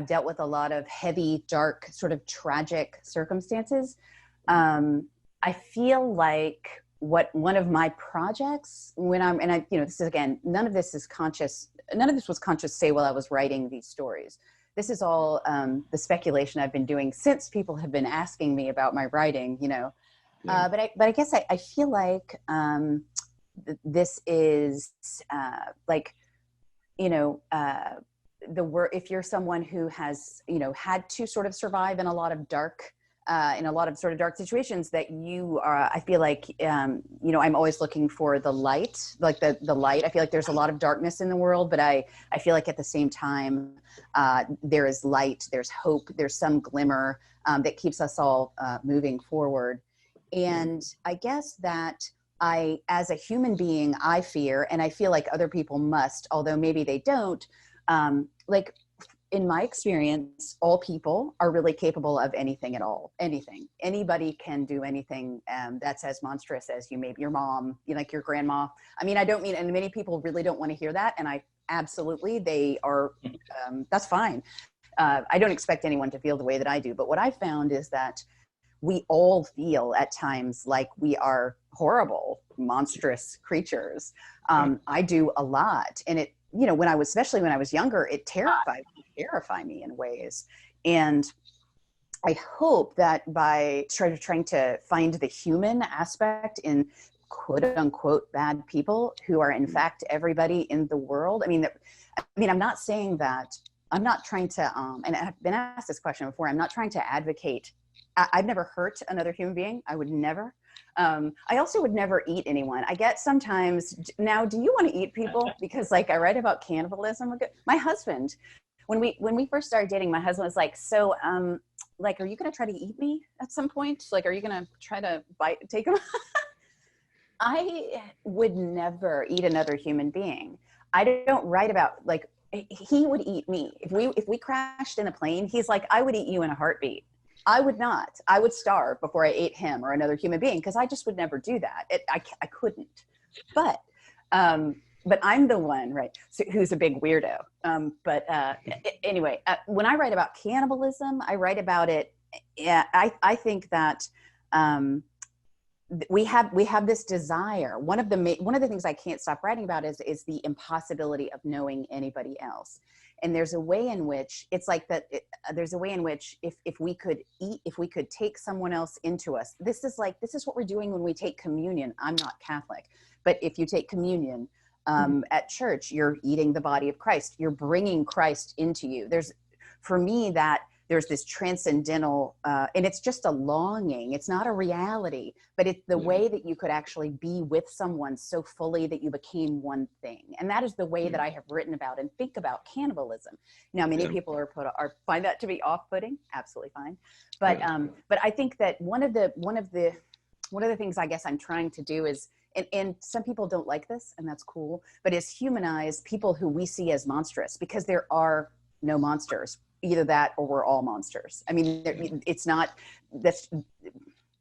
dealt with a lot of heavy, dark, sort of tragic circumstances, I feel like one of my projects this is, again, none of this was conscious, say, while I was writing these stories. This is all the speculation I've been doing since people have been asking me about my writing, Yeah. But I guess I feel like this is if you're someone who has, had to sort of survive in a lot of dark situations, that you are, I feel like, I'm always looking for the light, like the light. I feel like there's a lot of darkness in the world, but I feel like at the same time, there is light, there's hope, there's some glimmer that keeps us all moving forward. And I guess that as a human being, I fear, and I feel like other people must, although maybe they don't, in my experience, all people are really capable of anything at all. Anything. Anybody can do anything that's as monstrous as maybe your mom, like your grandma. I mean, I don't mean, and many people really don't want to hear that. And they are, that's fine. I don't expect anyone to feel the way that I do. But what I found is that we all feel at times like we are horrible, monstrous creatures. I do a lot. And it, especially when I was younger, it terrified me in ways. And I hope that by trying to find the human aspect in quote unquote bad people who are in fact everybody in the world. I'm not saying that, I'm not trying to, and I've been asked this question before, I'm not trying to advocate. I've never hurt another human being. I would never. I also would never eat anyone. I get sometimes, now, do you want to eat people? Because I write about cannibalism. My husband, when we first started dating, my husband was like, so, are you going to try to eat me at some point? Are you going to try to take him? I would never eat another human being. I don't write about, he would eat me. If we crashed in a plane, he's like, I would eat you in a heartbeat. I would not. I would starve before I ate him or another human being, because I just would never do that. I couldn't. But but I'm the one, right, so, who's a big weirdo. Anyway, when I write about cannibalism, I write about it. Yeah, I think that we have this desire. One of the things I can't stop writing about is the impossibility of knowing anybody else. And there's a way in which it's like that. There's a way in which if we could take someone else into us, this is what we're doing when we take communion. I'm not Catholic, but if you take communion at church, you're eating the body of Christ. You're bringing Christ into you. For me, there's this transcendental, and it's just a longing. It's not a reality, but it's the way that you could actually be with someone so fully that you became one thing. And that is the way that I have written about and think about cannibalism. Now, many people find that to be off-putting. Absolutely fine, but I think that one of the things I guess I'm trying to do is, and some people don't like this, and that's cool, but is humanize people who we see as monstrous, because there are no monsters. Either that or we're all monsters. I mean, it's not that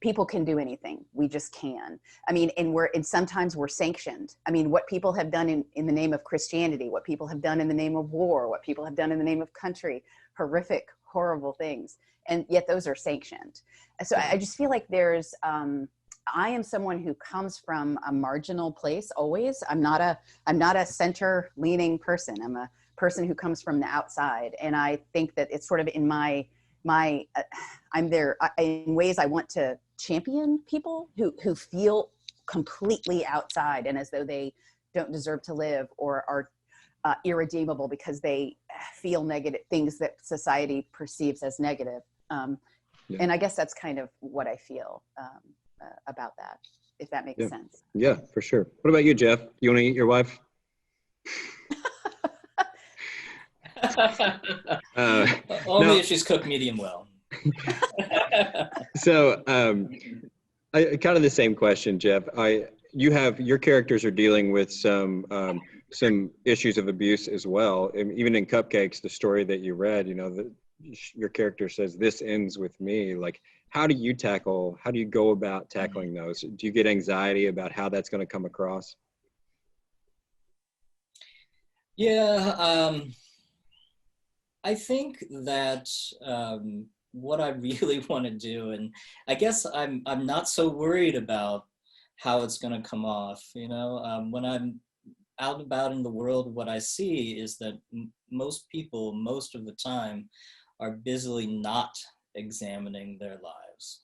people can do anything. We just can. I mean, and sometimes we're sanctioned. I mean, what people have done in the name of Christianity, what people have done in the name of war, what people have done in the name of country, horrific, horrible things. And yet those are sanctioned. So I just feel like I am someone who comes from a marginal place always. I'm not a center leaning person. I'm a person who comes from the outside. And I think that it's sort of in I'm there in ways I want to champion people who feel completely outside and as though they don't deserve to live or are irredeemable because they feel negative things that society perceives as negative. And I guess that's kind of what I feel about that, if that makes sense. Yeah, for sure. What about you, Jeff? You want to eat your wife? Only if she's cooked medium well. So, I kind of the same question, Jeff. Your characters are dealing with some issues of abuse as well. And even in Cupcakes, the story that you read, your character says, "This ends with me." Like, how do you go about tackling those? Do you get anxiety about how that's going to come across? Yeah. I think that what I really want to do, and I guess I'm not so worried about how it's going to come off. When I'm out and about in the world, what I see is that most people, most of the time, are busily not examining their lives.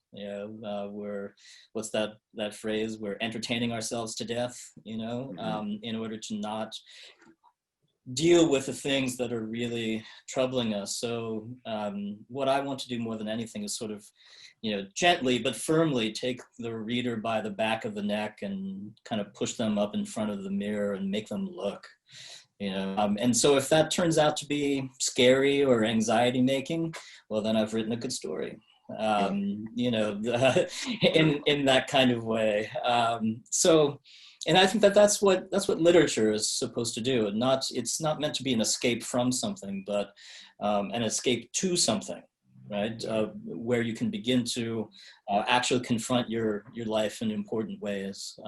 What's that phrase? We're entertaining ourselves to death. In order to not deal with the things that are really troubling us. So what I want to do more than anything is sort of, gently but firmly take the reader by the back of the neck and kind of push them up in front of the mirror and make them look, and so if that turns out to be scary or anxiety making, well, then I've written a good story, in that kind of way. And I think that's what literature is supposed to do. It's not meant to be an escape from something, but an escape to something, right? Where you can begin to actually confront your life in important ways,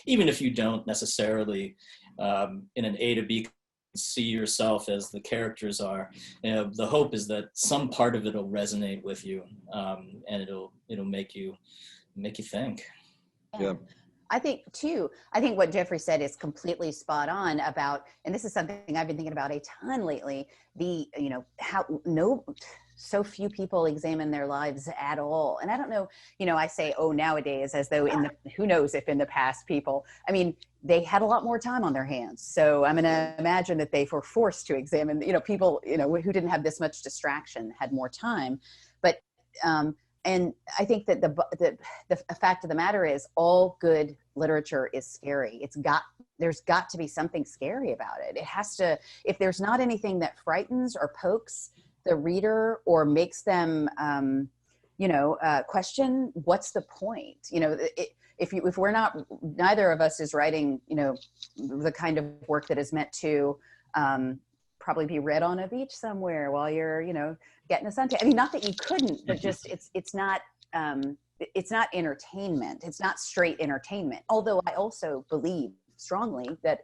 even if you don't necessarily, in an A to B, see yourself as the characters are. The hope is that some part of it will resonate with you, and it'll make you think. Yeah. I think what Jeffrey said is completely spot on about, and this is something I've been thinking about a ton lately, so few people examine their lives at all. And I don't know, I say, nowadays, as though who knows if in the past people, they had a lot more time on their hands. So I'm going to imagine that they were forced to examine, people, who didn't have this much distraction had more time. But, and I think that the fact of the matter is all good literature is scary. There's got to be something scary about it. It has to, if there's not anything that frightens or pokes the reader or makes them, question, what's the point? If we're not, neither of us is writing, the kind of work that is meant to probably be read on a beach somewhere while you're, getting a suntan. Not that you couldn't, but just it's not entertainment. It's not straight entertainment. Although I also believe strongly that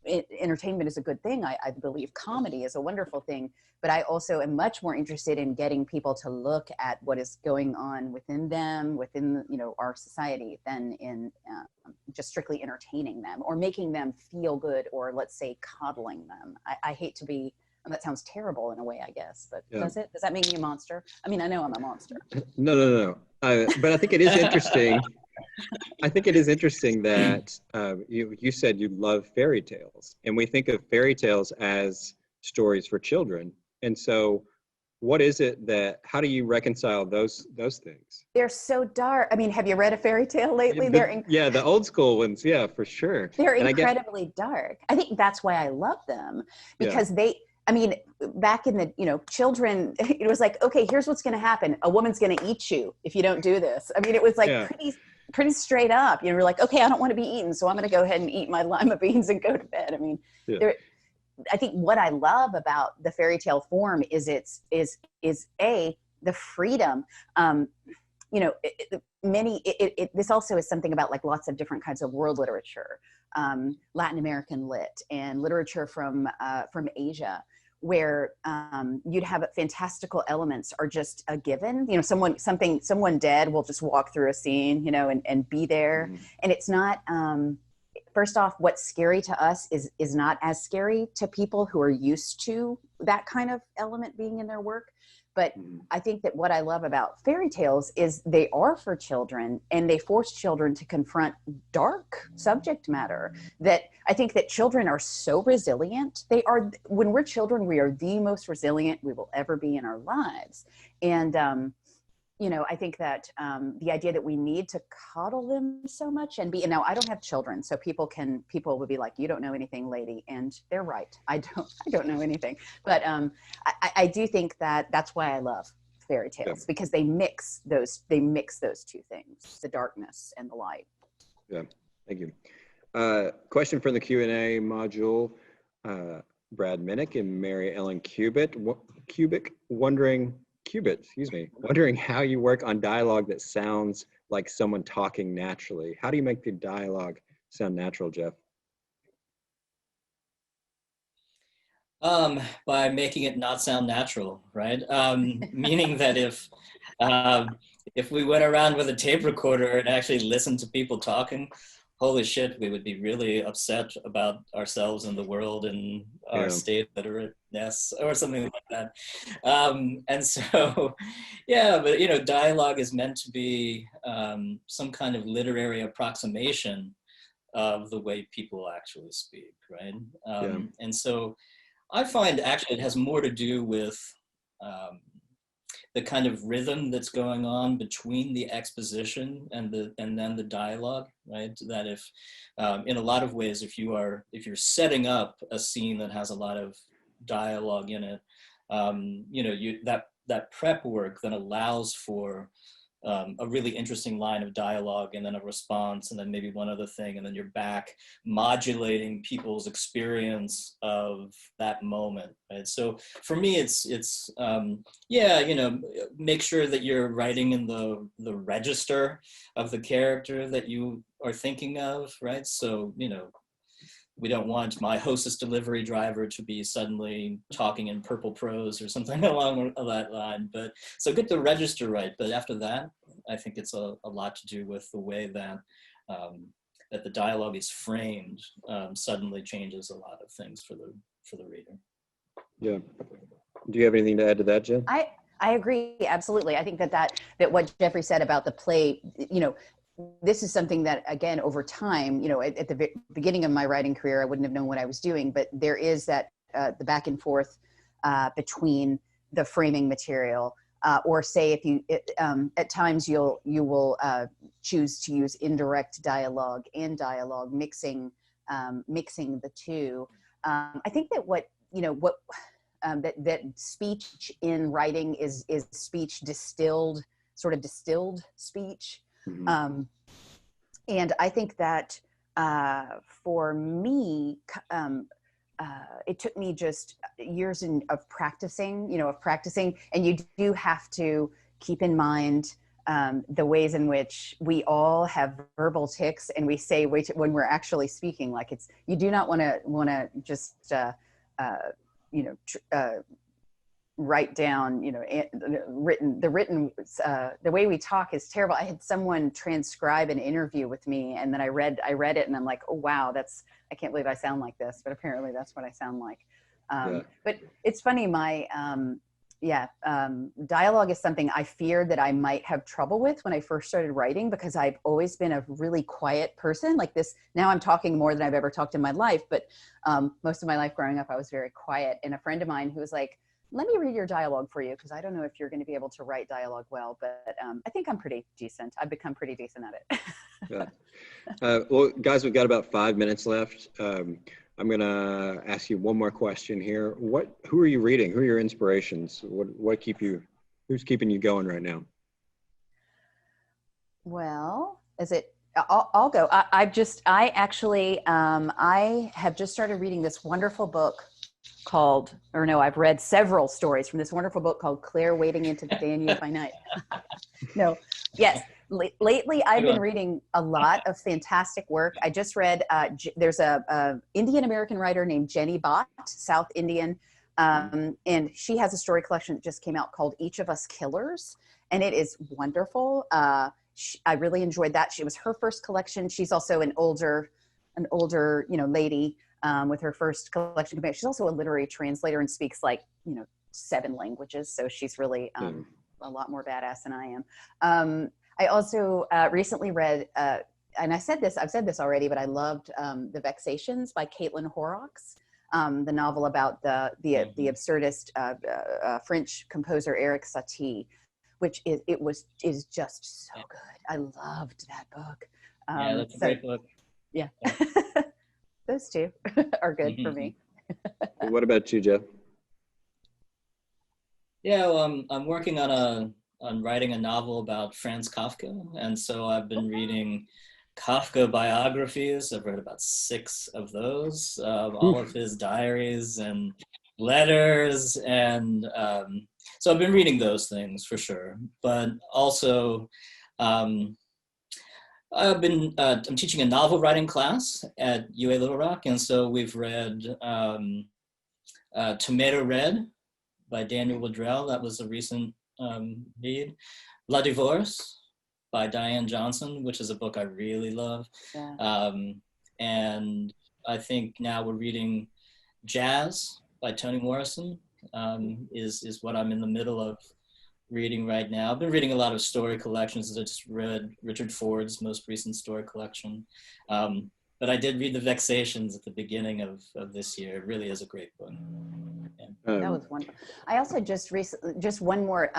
entertainment is a good thing. I believe comedy is a wonderful thing, but I also am much more interested in getting people to look at what is going on within them, within, you know, our society, than in just strictly entertaining them or making them feel good, or let's say coddling them. I hate to be, and that sounds terrible in a way, I guess, but does it? Does that make me a monster? I mean, I know I'm a monster. No. But I think it is interesting. I think it is interesting that you said you love fairy tales, and we think of fairy tales as stories for children. And so what is it that, how do you reconcile those things? They're so dark. I mean, have you read a fairy tale lately? Yeah, the old school ones. Yeah, for sure. They're incredibly dark. I think that's why I love them, because I mean, back in the, you know, children, it was like, okay, here's what's going to happen. A woman's going to eat you if you don't do this. I mean, it was like pretty straight up. You know, we're like, okay, I don't want to be eaten, so I'm going to go ahead and eat my lima beans and go to bed. I mean, I think what I love about the fairy tale form is the freedom. You know, this also is something about like lots of different kinds of world literature, Latin American lit and literature from Asia, where you'd have fantastical elements are just a given. You know, someone dead will just walk through a scene, you know, and be there. Mm-hmm. And it's not, first off, what's scary to us is not as scary to people who are used to that kind of element being in their work. But I think that what I love about fairy tales is they are for children, and they force children to confront dark subject matter that I think that children are so resilient. When we're children, we are the most resilient we will ever be in our lives. And, you know, I think that the idea that we need to coddle them so much and now I don't have children, so people would be like, you don't know anything, lady. And they're right. I don't know anything. But I do think that that's why I love fairy tales, because they mix those two things, the darkness and the light. Yeah, thank you. Question from the Q&A module. Brad Minnick and Mary Ellen Cubitt wondering how you work on dialogue that sounds like someone talking naturally. How do you make the dialogue sound natural, Jeff? By making it not sound natural, right? Meaning that if we went around with a tape recorder and actually listened to people talking, holy shit, we would be really upset about ourselves and the world and our state of literateness or something like that. And so, yeah, but you know, dialogue is meant to be some kind of literary approximation of the way people actually speak, right? And so I find actually it has more to do with the kind of rhythm that's going on between the exposition and then the dialogue, right? That if, in a lot of ways, if you're setting up a scene that has a lot of dialogue in it, you know, that prep work then allows for a really interesting line of dialogue, and then a response, and then maybe one other thing, and then you're back modulating people's experience of that moment, right? So for me, it's yeah, you know, make sure that you're writing in the register of the character that you are thinking of, right? So, you know, we don't want my hostess delivery driver to be suddenly talking in purple prose or something along that line. But so get the register right. But after that, I think it's a lot to do with the way that that the dialogue is framed. Suddenly changes a lot of things for the reader. Yeah. Do you have anything to add to that, Jen? I agree, absolutely. I think that what Jeffrey said about the play, you know, this is something that, again, over time, you know, at the beginning of my writing career, I wouldn't have known what I was doing, but there is that the back and forth between the framing material, or say if you, at times you will choose to use indirect dialogue and dialogue, mixing the two. I think that that speech in writing is speech distilled speech. Mm-hmm. And I think that for me, it took me just years of practicing, and you do have to keep in mind the ways in which we all have verbal tics and we say when we're actually speaking, like you do not want to just write down, the way we talk is terrible. I had someone transcribe an interview with me, and then I read it, and I'm like, oh wow, I can't believe I sound like this, but apparently that's what I sound like. But it's funny, my dialogue is something I feared that I might have trouble with when I first started writing, because I've always been a really quiet person like this. Now I'm talking more than I've ever talked in my life, but most of my life growing up, I was very quiet. And a friend of mine who was like, let me read your dialogue for you, because I don't know if you're going to be able to write dialogue well, but I think I'm pretty decent. I've become pretty decent at it. Well, guys, we've got about 5 minutes left. I'm going to ask you one more question here. Who are you reading? Who are your inspirations? Who's keeping you going right now? Well, I'll go. I have just started reading this wonderful book I've read several stories from this wonderful book called Claire Wading into the Danube by Night. Lately, I've been reading a lot of fantastic work. I just read, there's a Indian American writer named Jenny Bott, South Indian, and she has a story collection that just came out called Each of Us Killers, and it is wonderful. I really enjoyed that. It was her first collection. She's also an older lady with her first collection. She's also a literary translator and speaks 7 languages, so she's really a lot more badass than I am. I also recently read, and I've said this already, but I loved The Vexations by Caitlin Horrocks, the novel about the absurdist French composer Eric Satie, which is just so good. I loved that book. Yeah, that's a great book. Yeah. Those two are good for me. What about you, Jeff? Yeah, well, I'm working on writing a novel about Franz Kafka, and so I've been reading Kafka biographies. I've read about 6 of those, all of his diaries and letters, and so I've been reading those things for sure. But also, I'm teaching a novel writing class at UA Little Rock, and so we've read Tomato Red by Daniel Woodrell. That was a recent read. La Divorce by Diane Johnson, which is a book I really love. Yeah. And I think now we're reading Jazz by Toni Morrison, is what I'm in the middle of reading right now. I've been reading a lot of story collections. I just read Richard Ford's most recent story collection. But I did read The Vexations at the beginning of this year. It really is a great book. Yeah. That was wonderful. I also just one more,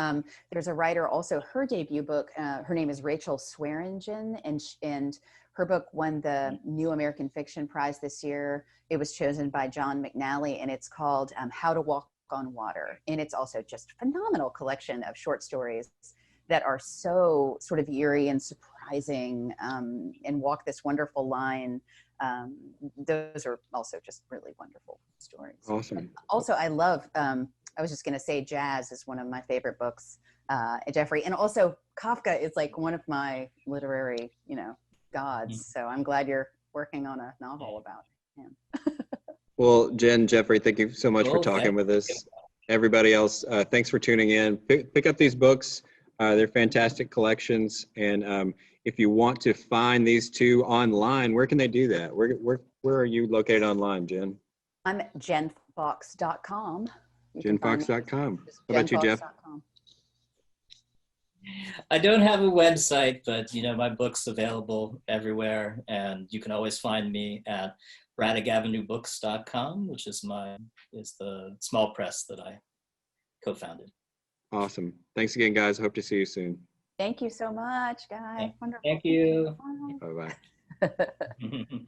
there's a writer also, her debut book, her name is Rachel Swearingen, and her book won the New American Fiction Prize this year. It was chosen by John McNally, and it's called How to Walk on Water. And it's also just a phenomenal collection of short stories that are so sort of eerie and surprising, and walk this wonderful line. Those are also just really wonderful stories. Awesome. And also, I love, I was just going to say Jazz is one of my favorite books, Jeffrey. And also Kafka is like one of my literary, gods. So I'm glad you're working on a novel about him. Well, Jen, Jeffrey, thank you so much for talking with us. Everybody else, thanks for tuning in. Pick up these books. They're fantastic collections. And if you want to find these two online, where can they do that? Where are you located online, Jen? I'm at jenfawkes.com. Jenfawkes.com. How about you, Jeff? I don't have a website, but my book's available everywhere, and you can always find me at braddockavenuebooks.com, which is the small press that I co-founded. Awesome. Thanks again, guys. Hope to see you soon. Thank you so much, Guy. Wonderful. Thank you. Bye-bye.